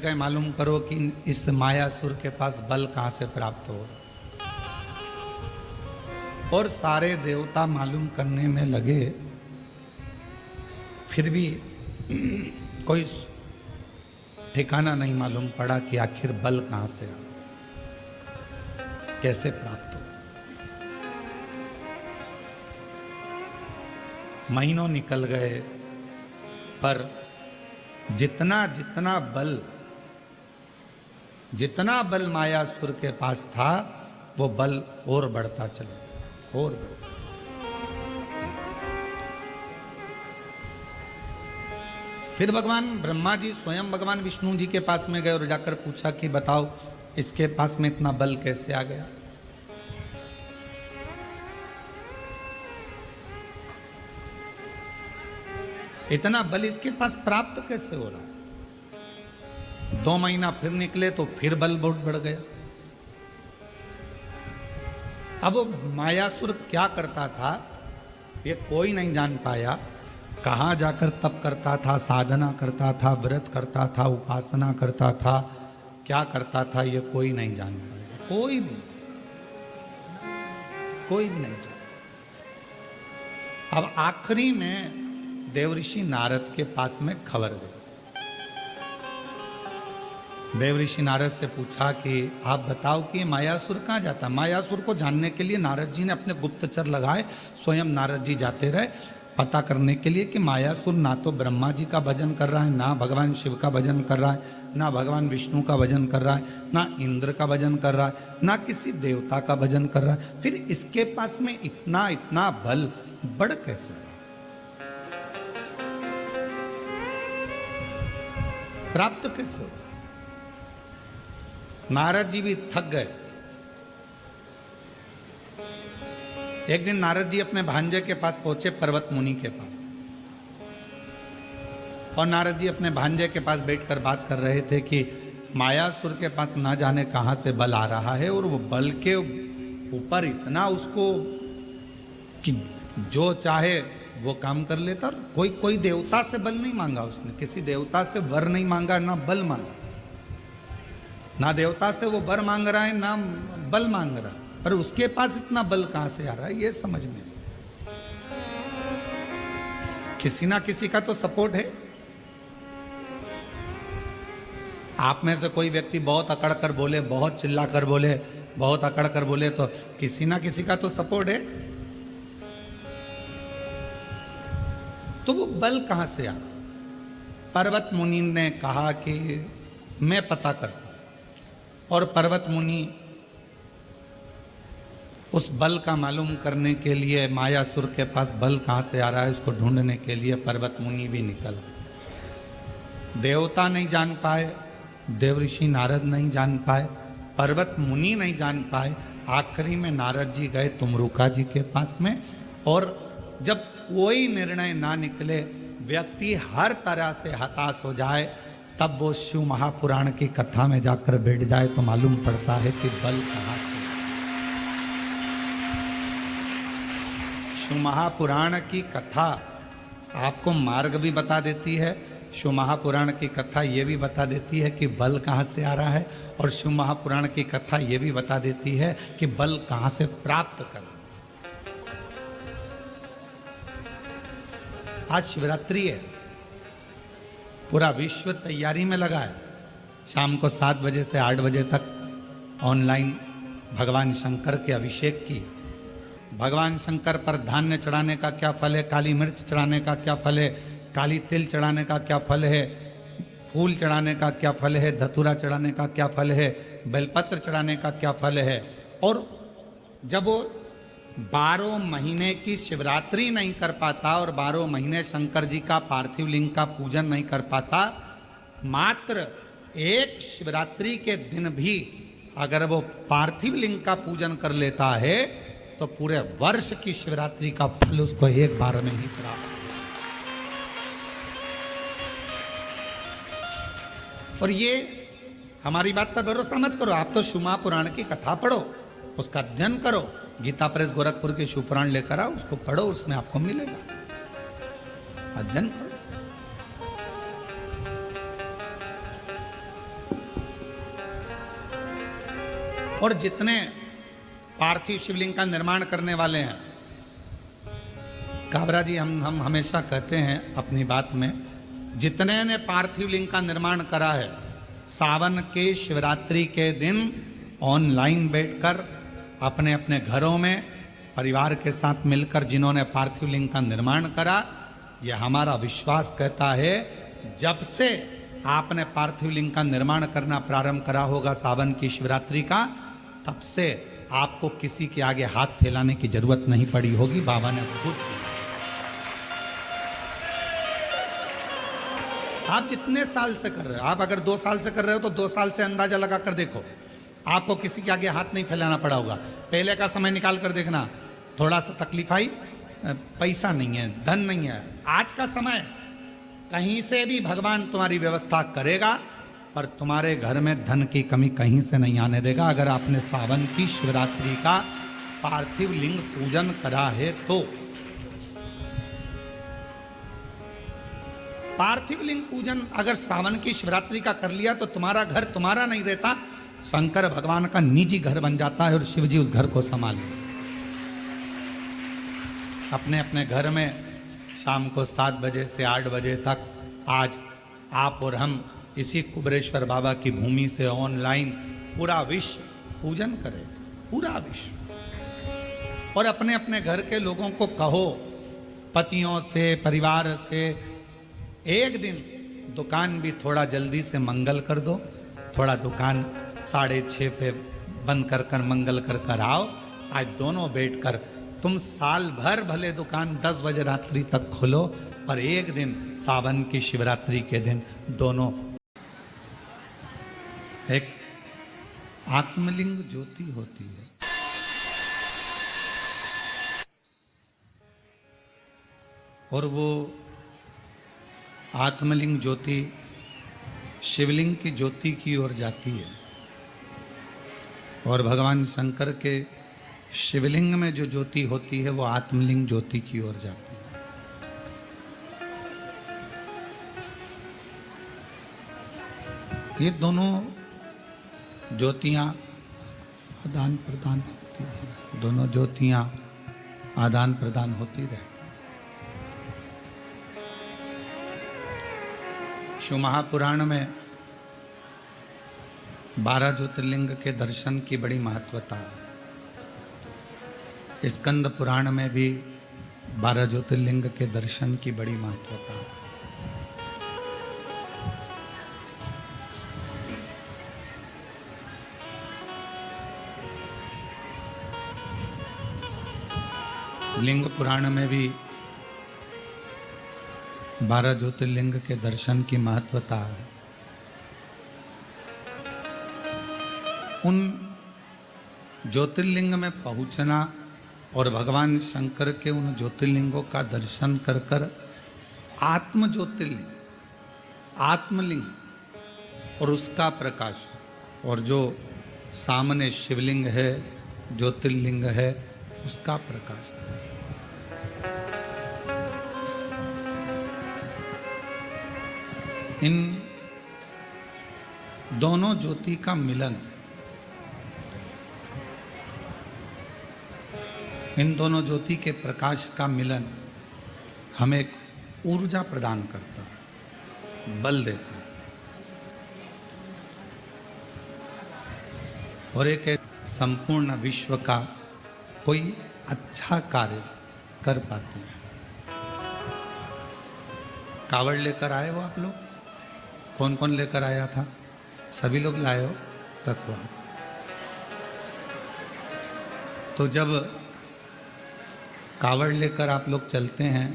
गए मालूम करो कि इस मायासुर के पास बल कहाँ से प्राप्त हो। और सारे देवता मालूम करने में लगे, फिर भी कोई ठिकाना नहीं मालूम पड़ा कि आखिर बल कहाँ से आ, कैसे प्राप्त हो। महीनों निकल गए, पर जितना बल मायासुर के पास था, वो बल और बढ़ता चला गया, और बढ़ता। फिर भगवान ब्रह्मा जी स्वयं भगवान विष्णु जी के पास में गए और जाकर पूछा कि बताओ इसके पास में इतना बल कैसे आ गया। इतना बल इसके पास प्राप्त कैसे हो रहा है। 2 महीना फिर निकले तो फिर बल बहुत बढ़ गया। अब वो मायासुर क्या करता था ये कोई नहीं जान पाया। कहाँ जाकर तप करता था, साधना करता था, व्रत करता था, उपासना करता था, क्या करता था ये कोई नहीं जान पाया। कोई भी नहीं जान। अब आखिरी में देवऋषि नारद के पास में खबर गई। देवऋषि नारद से पूछा कि आप बताओ कि मायासुर कहाँ जाता। मायासुर को जानने के लिए नारद जी ने अपने गुप्तचर लगाए, स्वयं नारद जी जाते रहे पता करने के लिए कि मायासुर ना तो ब्रह्मा जी का भजन कर रहा है, ना भगवान शिव का भजन कर रहा है, ना भगवान विष्णु का भजन कर रहा है, ना इंद्र का भजन कर रहा है, ना किसी देवता का भजन कर रहा है। फिर इसके पास में इतना बल बढ़ कैसे, प्राप्त कैसे हो। नारद जी भी थक गए। एक दिन नारद जी अपने भांजे के पास पहुंचे, पर्वत मुनि के पास, और नारद जी अपने भांजे के पास बैठकर बात कर रहे थे कि मायासुर के पास ना जाने कहां से बल आ रहा है, और वो बल के ऊपर इतना उसको कि जो चाहे वो काम कर लेता। कोई देवता से बल नहीं मांगा उसने, किसी देवता से वर नहीं मांगा, ना बल मांगा, ना देवता से वो वर मांग रहा है, ना बल मांग रहा है, पर उसके पास इतना बल कहां से आ रहा है ये समझ में। किसी ना किसी का तो सपोर्ट है। आप में से कोई व्यक्ति बहुत अकड़ कर बोले, बहुत चिल्ला कर बोले, बहुत अकड़ कर बोले, तो किसी ना किसी का तो सपोर्ट है। तो वो बल कहां से आ रहा। पर्वत मुनि ने कहा कि मैं पता करता, और पर्वत मुनि उस बल का मालूम करने के लिए, मायासुर के पास बल कहां से आ रहा है उसको ढूंढने के लिए पर्वत मुनि भी निकल। देवता नहीं जान पाए, देवऋषि नारद नहीं जान पाए, पर्वत मुनि नहीं जान पाए। आखिरी में नारद जी गए तुमरुका जी के पास में, और जब कोई निर्णय ना निकले, व्यक्ति हर तरह से हताश हो जाए, तब वो शिव महापुराण की कथा में जाकर बैठ जाए तो मालूम पड़ता है कि बल कहां से। शिव महापुराण की कथा आपको मार्ग भी बता देती है, शिव महापुराण की कथा ये भी बता देती है कि बल कहाँ से आ रहा है, और शिव महापुराण की कथा ये भी बता देती है कि बल कहाँ से प्राप्त करना। आज शिवरात्रि है, पूरा विश्व तैयारी में लगा है। शाम को 7 बजे से 8 बजे तक ऑनलाइन भगवान शंकर के अभिषेक की। भगवान शंकर पर धान्य चढ़ाने का क्या फल है, काली मिर्च चढ़ाने का क्या फल है, काली तिल चढ़ाने का क्या फल है, फूल चढ़ाने का क्या फल है, धतूरा चढ़ाने का क्या फल है, बेलपत्र चढ़ाने का क्या फल है। और जब वो 12 महीने की शिवरात्रि नहीं कर पाता और 12 महीने शंकर जी का पार्थिव लिंग का पूजन नहीं कर पाता, मात्र एक शिवरात्रि के दिन भी अगर वो पार्थिव लिंग का पूजन कर लेता है तो पूरे वर्ष की शिवरात्रि का फल उसको एक बार में ही प्राप्त। और ये हमारी बात पर भरोसा मत करो, आप तो शिव महापुराण की कथा पढ़ो, उसका अध्ययन करो। गीता प्रेस गोरखपुर के शिव पुराण लेकर आओ, उसको पढ़ो, उसमें आपको मिलेगा। अध्ययन करो। और जितने पार्थिव शिवलिंग का निर्माण करने वाले हैं, काबरा जी, हम हमेशा कहते हैं अपनी बात में, जितने ने पार्थिव लिंग का निर्माण करा है, सावन के शिवरात्रि के दिन ऑनलाइन बैठकर अपने अपने घरों में परिवार के साथ मिलकर जिन्होंने पार्थिव लिंग का निर्माण करा, यह हमारा विश्वास कहता है, जब से आपने पार्थिव लिंग का निर्माण करना प्रारंभ करा होगा सावन की शिवरात्रि का, तब से आपको किसी के आगे हाथ फैलाने की जरूरत नहीं पड़ी होगी। बाबा ने खुद, आप जितने साल से कर रहे हो, आप अगर 2 साल से कर रहे हो तो 2 साल से अंदाजा लगा कर देखो, आपको किसी के आगे हाथ नहीं फैलाना पड़ा होगा। पहले का समय निकाल कर देखना, थोड़ा सा तकलीफ आई, पैसा नहीं है, धन नहीं है। आज का समय कहीं से भी भगवान तुम्हारी व्यवस्था करेगा, पर तुम्हारे घर में धन की कमी कहीं से नहीं आने देगा, अगर आपने सावन की शिवरात्रि का पार्थिव लिंग पूजन करा है तो। पार्थिव लिंग पूजन अगर सावन की शिवरात्रि का कर लिया तो तुम्हारा घर तुम्हारा नहीं रहता, शंकर भगवान का निजी घर बन जाता है और शिव जी उस घर को संभाल। अपने अपने घर में शाम को 7 बजे से 8 बजे तक आज आप और हम इसी कुबरेश्वर बाबा की भूमि से ऑनलाइन पूरा विश्व पूजन करें, पूरा विश्व। और अपने अपने घर के लोगों को कहो, पतियों से, परिवार से, एक दिन दुकान भी थोड़ा जल्दी से मंगल कर दो, थोड़ा दुकान 6:30 पे बंद कर कर मंगल कर कर आओ। आज दोनों बैठकर, तुम साल भर भले दुकान 10 बजे रात्रि तक खोलो, पर एक दिन सावन की शिवरात्रि के दिन दोनों। एक आत्मलिंग ज्योति होती है, और वो आत्मलिंग ज्योति शिवलिंग की ज्योति की ओर जाती है, और भगवान शंकर के शिवलिंग में जो ज्योति होती है वो आत्मलिंग ज्योति की ओर जाती है। ये दोनों ज्योतियां आदान प्रदान होती हैं, दोनों ज्योतियां आदान प्रदान होती रहती हैं। शिव महापुराण में 12 ज्योतिर्लिंग के दर्शन की बड़ी महत्वता है। स्कंद पुराण में भी 12 ज्योतिर्लिंग के दर्शन की बड़ी महत्वता है। लिंग पुराण में भी 12 ज्योतिर्लिंग के दर्शन की महत्वता है। उन ज्योतिर्लिंग में पहुंचना और भगवान शंकर के उन ज्योतिर्लिंगों का दर्शन कर कर आत्म ज्योतिर्लिंग, आत्मलिंग और उसका प्रकाश, और जो सामने शिवलिंग है, ज्योतिर्लिंग है, उसका प्रकाश। इन दोनों ज्योति का मिलन, इन दोनों ज्योति के प्रकाश का मिलन हमें एक ऊर्जा प्रदान करता है, बल देता है, और एक संपूर्ण विश्व का कोई अच्छा कार्य कर पाते हैं। कावड़ लेकर आए हो आप लोग? कौन कौन लेकर आया था? सभी लोग लाए हो? रखवा। तो जब कावड़ लेकर आप लोग चलते हैं,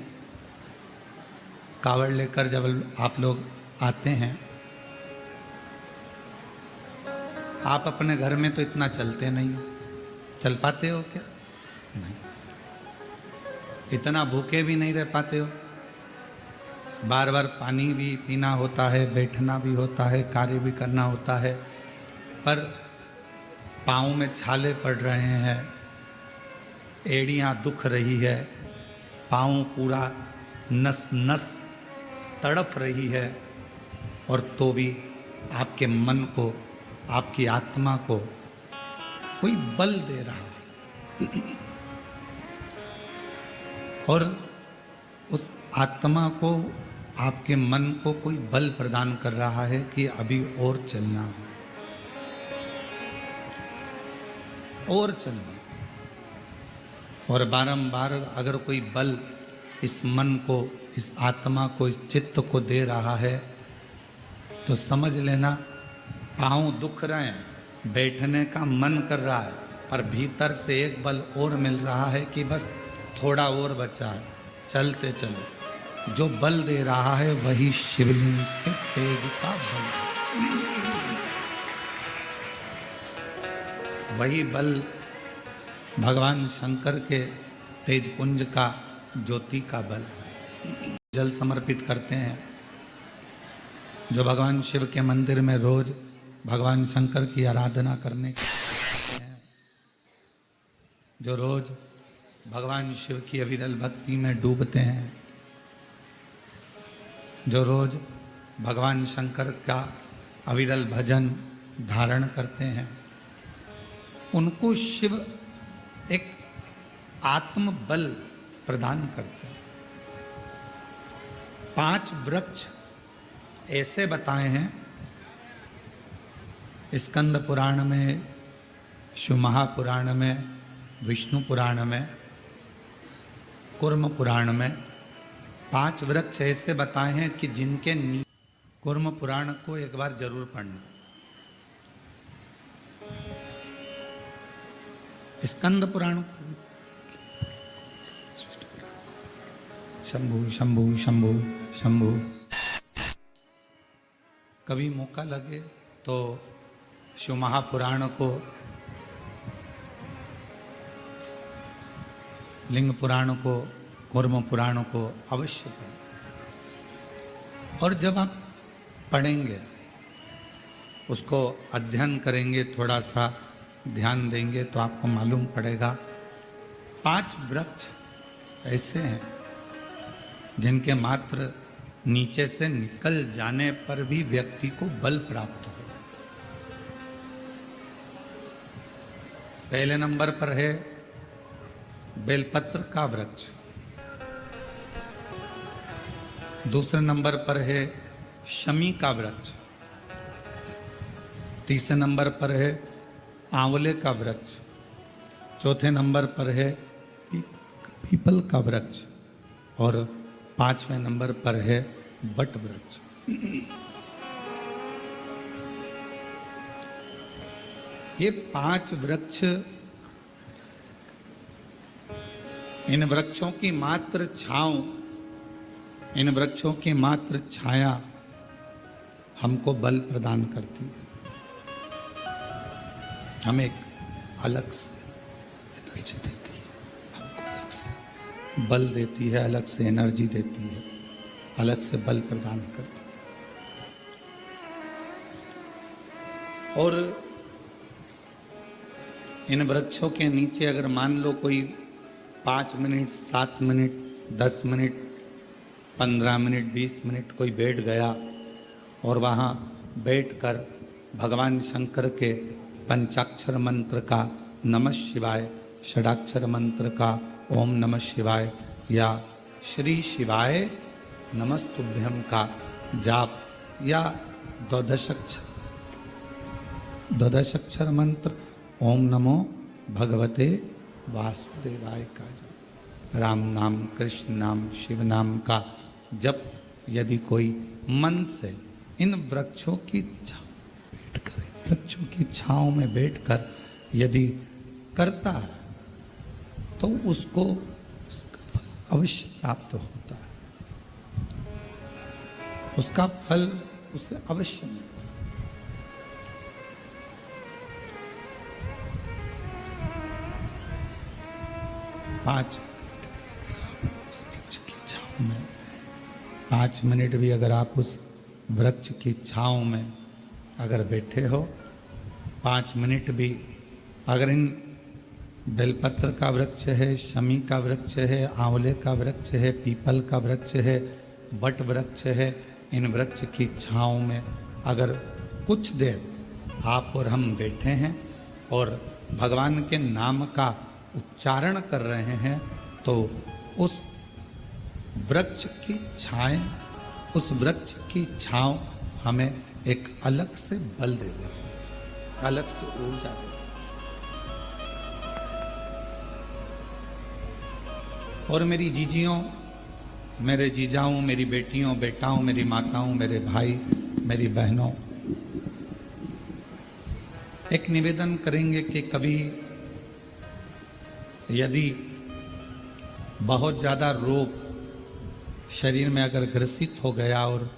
कावड़ लेकर जब आप लोग आते हैं, आप अपने घर में तो इतना चलते नहीं हो, चल पाते हो क्या? नहीं। इतना भूखे भी नहीं रह पाते हो, बार बार पानी भी पीना होता है, बैठना भी होता है, कार्य भी करना होता है, पर पाँव में छाले पड़ रहे हैं, एड़ियाँ दुख रही है, पाँव पूरा नस नस तड़प रही है, और तो भी आपके मन को, आपकी आत्मा को कोई बल दे रहा है और उस आत्मा को, आपके मन को कोई बल प्रदान कर रहा है कि अभी और चलना है, और चलना। और बारंबार अगर कोई बल इस मन को, इस आत्मा को, इस चित्त को दे रहा है तो समझ लेना पाँव दुख रहे हैं, बैठने का मन कर रहा है, पर भीतर से एक बल और मिल रहा है कि बस थोड़ा और बचा है, चलते चलो। जो बल दे रहा है वही शिवलिंग के तेज का बल, वही बल भगवान शंकर के तेज पुंज का, ज्योति का बल है। जल समर्पित करते हैं जो भगवान शिव के मंदिर में रोज भगवान शंकर की आराधना करने के हैं, जो रोज भगवान शिव की अविरल भक्ति में डूबते हैं, जो रोज भगवान शंकर का अविरल भजन धारण करते हैं, उनको शिव एक आत्म बल प्रदान करते हैं। 5 वृक्ष ऐसे बताए हैं स्कंद पुराण में, शिव महापुराण में, विष्णु पुराण में, कूर्म पुराण में 5 वृक्ष ऐसे बताए हैं कि जिनके कूर्म पुराण को एक बार जरूर पढ़ना। स्कंद पुराण शंभु शंभु शंभु शंभु, कभी मौका लगे तो शिव महापुराण को, लिंग पुराण को, कूर्म पुराण को अवश्य पढ़ें। और जब आप पढ़ेंगे, उसको अध्ययन करेंगे, थोड़ा सा ध्यान देंगे तो आपको मालूम पड़ेगा 5 वृक्ष ऐसे हैं जिनके मात्र नीचे से निकल जाने पर भी व्यक्ति को बल प्राप्त हो जाता। पहले नंबर पर है बेलपत्र का वृक्ष, दूसरे नंबर पर है शमी का वृक्ष, तीसरे नंबर पर है आंवले का वृक्ष, चौथे नंबर पर है पीपल का वृक्ष और 5वें नंबर पर है वट वृक्ष। ये 5 वृक्ष, इन वृक्षों की मात्र छांव, इन वृक्षों की मात्र छाया हमको बल प्रदान करती है, हमें एक अलग से एनर्जी देती है, हमको अलग से बल देती है, अलग से एनर्जी देती है, अलग से बल प्रदान करती है। और इन वृक्षों के नीचे अगर मान लो कोई 5 minute, 7 minute, 10 minute, 15 minute, 20 minute कोई बैठ गया और वहाँ बैठकर भगवान शंकर के पंचाक्षर मंत्र का नमः शिवाय, षडाक्षर मंत्र का ओम नमः शिवाय या श्री शिवाय नमस्तुभ्यम का जाप या द्वादशाक्षर मंत्र ओम नमो भगवते वासुदेवाय का जाप, राम नाम, कृष्ण नाम, शिव नाम का जप यदि कोई मन से इन वृक्षों की बैठकर, वृक्षों की छांव में बैठकर यदि करता है तो उसको उसका फल अवश्य प्राप्त होता है, उसका फल उसे अवश्य मिलता है। पाँच मिनट भी अगर आप उस वृक्ष की छांव में अगर बैठे हो, 5 मिनट भी अगर इन बेलपत्र का वृक्ष है, शमी का वृक्ष है, आंवले का वृक्ष है, पीपल का वृक्ष है, वट वृक्ष है, इन वृक्ष की छांव में अगर कुछ देर आप और हम बैठे हैं और भगवान के नाम का उच्चारण कर रहे हैं तो उस वृक्ष की छाएं, उस वृक्ष की छांव हमें एक अलग से बल दे दे, अलग से ऊर्जा दे। और मेरी जीजियों, मेरे जीजाओं, मेरी बेटियों, बेटाओं, मेरी माताओं, मेरे भाई, मेरी बहनों, एक निवेदन करेंगे कि कभी यदि बहुत ज़्यादा रोग शरीर में अगर ग्रसित हो गया और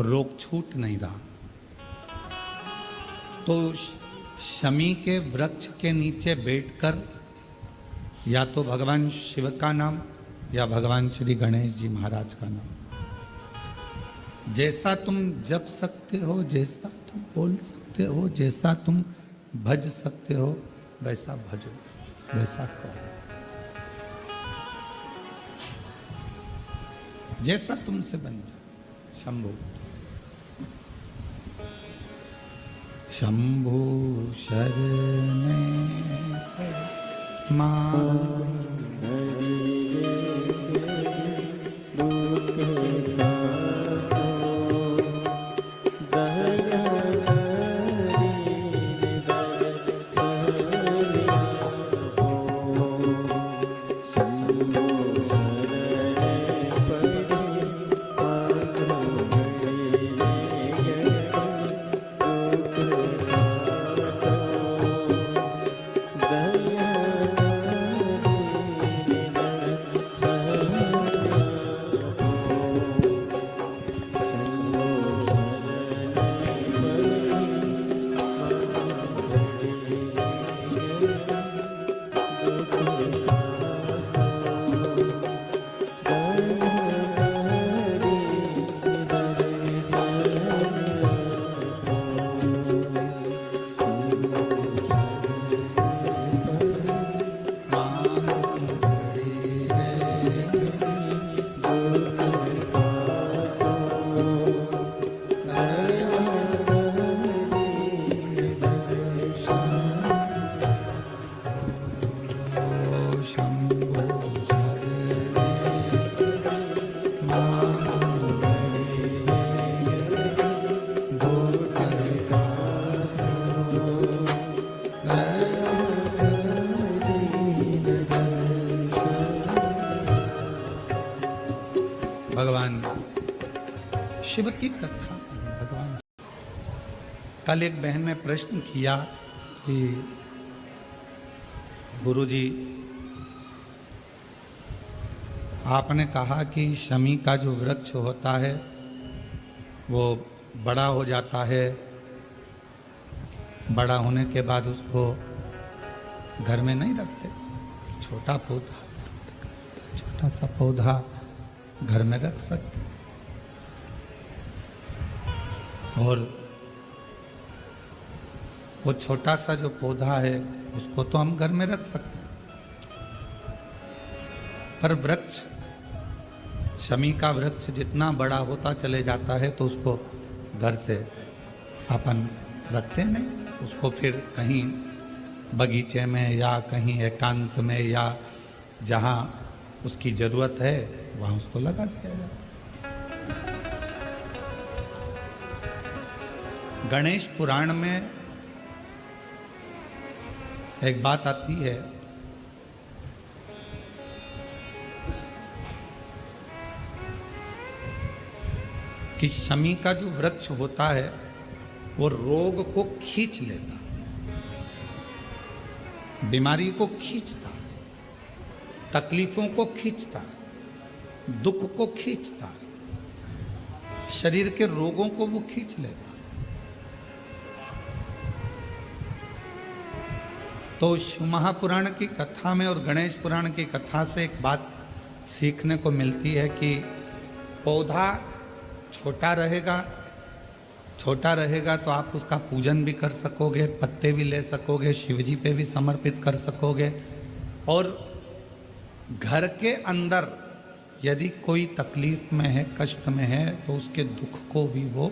रोग छूट नहीं रहा, तो शमी के वृक्ष के नीचे बैठकर या तो भगवान शिव का नाम या भगवान श्री गणेश जी महाराज का नाम, जैसा तुम जप सकते हो, जैसा तुम बोल सकते हो, जैसा तुम भज सकते हो, वैसा भजो, वैसा करो, जैसा तुमसे बन जाए। शंभु शंभु शरणे मां भगवान शिव की कथा। भगवान कल एक बहन ने प्रश्न किया कि गुरुजी आपने कहा कि शमी का जो वृक्ष होता है वो बड़ा हो जाता है, बड़ा होने के बाद उसको घर में नहीं रखते, छोटा पौधा, छोटा सा पौधा घर में रख सकते, और वो छोटा सा जो पौधा है उसको तो हम घर में रख सकते हैं, पर वृक्ष, शमी का वृक्ष जितना बड़ा होता चले जाता है तो उसको घर से अपन रखते नहीं, उसको फिर कहीं बगीचे में या कहीं एकांत में या जहाँ उसकी ज़रूरत है वहाँ उसको लगा दिया जाता। गणेश पुराण में एक बात आती है कि शमी का जो वृक्ष होता है वो रोग को खींच लेता, बीमारी को खींचता, तकलीफों को खींचता, दुख को खींचता, शरीर के रोगों को वो खींच लेता। तो शिव महापुराण की कथा में और गणेश पुराण की कथा से एक बात सीखने को मिलती है कि पौधा छोटा रहेगा तो आप उसका पूजन भी कर सकोगे, पत्ते भी ले सकोगे, शिवजी पे भी समर्पित कर सकोगे, और घर के अंदर यदि कोई तकलीफ में है, कष्ट में है, तो उसके दुख को भी वो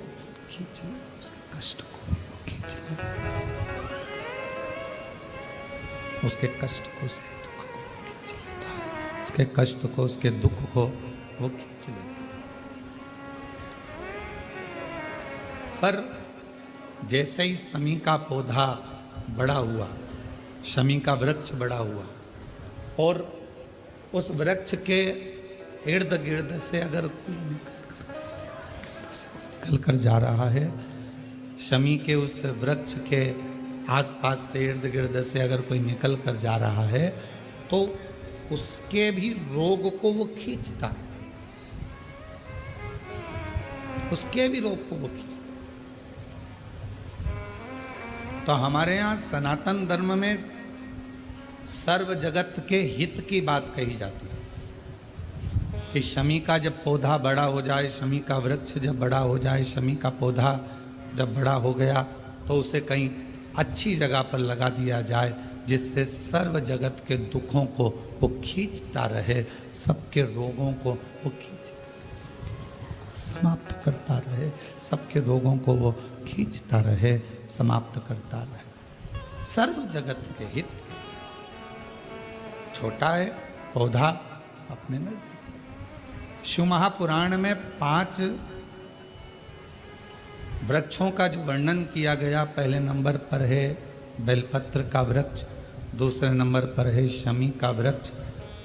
खींच ले, उसके कष्ट को भी वो खींच ले। उसके कष्ट को, उसके दुख को खींच लेता है, उसके कष्ट को, उसके दुख को वो खींच लेता है। पर जैसे ही शमी का पौधा बड़ा हुआ, शमी का वृक्ष बड़ा हुआ, और उस वृक्ष के इर्द गिर्द से अगर कोई निकल कर जा रहा है, शमी के उस वृक्ष के आसपास से, इर्द गिर्द से अगर कोई निकल कर जा रहा है, तो उसके भी रोग को वो खींचता है, उसके भी रोग को वो खींचता। तो हमारे यहाँ सनातन धर्म में सर्व जगत के हित की बात कही जाती है कि शमी का जब पौधा बड़ा हो जाए, शमी का वृक्ष जब बड़ा हो जाए, शमी का पौधा जब बड़ा हो गया, तो उसे कहीं अच्छी जगह पर लगा दिया जाए, जिससे सर्व जगत के दुखों को वो खींचता रहे, सबके रोगों को वो खींचता रहे, समाप्त करता रहे, सबके रोगों को वो खींचता रहे, समाप्त करता रहे। सर्व जगत के हित। छोटा है पौधा अपने नजदीक। शिव महापुराण में 5 वृक्षों का जो वर्णन किया गया, पहले नंबर पर है बेलपत्र का वृक्ष, दूसरे नंबर पर है शमी का वृक्ष,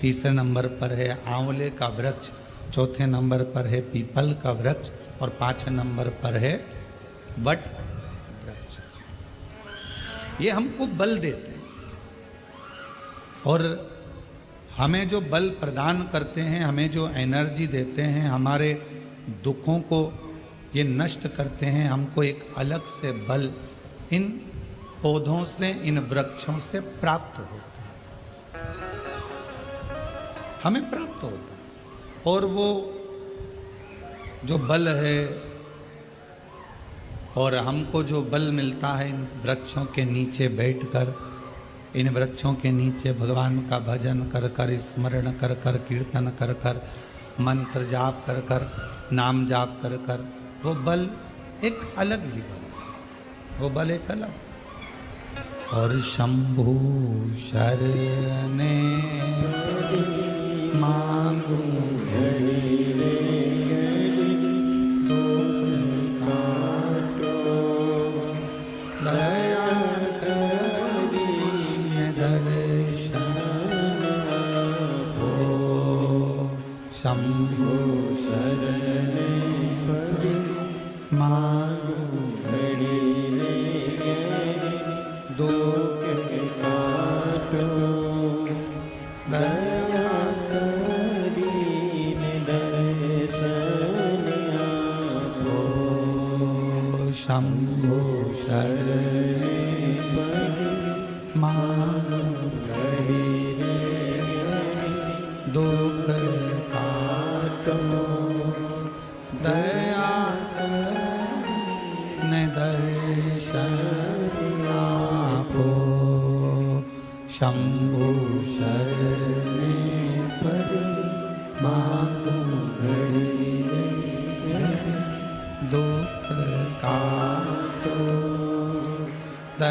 तीसरे नंबर पर है आंवले का वृक्ष, चौथे नंबर पर है पीपल का वृक्ष, और 5वें नंबर पर है वट वृक्ष। ये हमको बल देते हैं, और हमें जो बल प्रदान करते हैं, हमें जो एनर्जी देते हैं, हमारे दुखों को ये नष्ट करते हैं, हमको एक अलग से बल इन पौधों से, इन वृक्षों से प्राप्त होता है, हमें प्राप्त होता है। और वो जो बल है, और हमको जो बल मिलता है इन वृक्षों के नीचे बैठकर, इन वृक्षों के नीचे भगवान का भजन कर कर, स्मरण कर कर, कीर्तन कर कर, मंत्र जाप कर कर, नाम जाप कर कर, वो बल एक अलग ही बल है, वो बल एक अलग। और शंभु शरणे मांगू शंभु शरणे मांगू घड़ी दुख काटो, दया करीने दर्शन आपो। शंभु शरणे मांगू घड़ी दुख काटो, दया करीने दर्शन आपो। शंभु शरणे मांगू घड़ी दुख का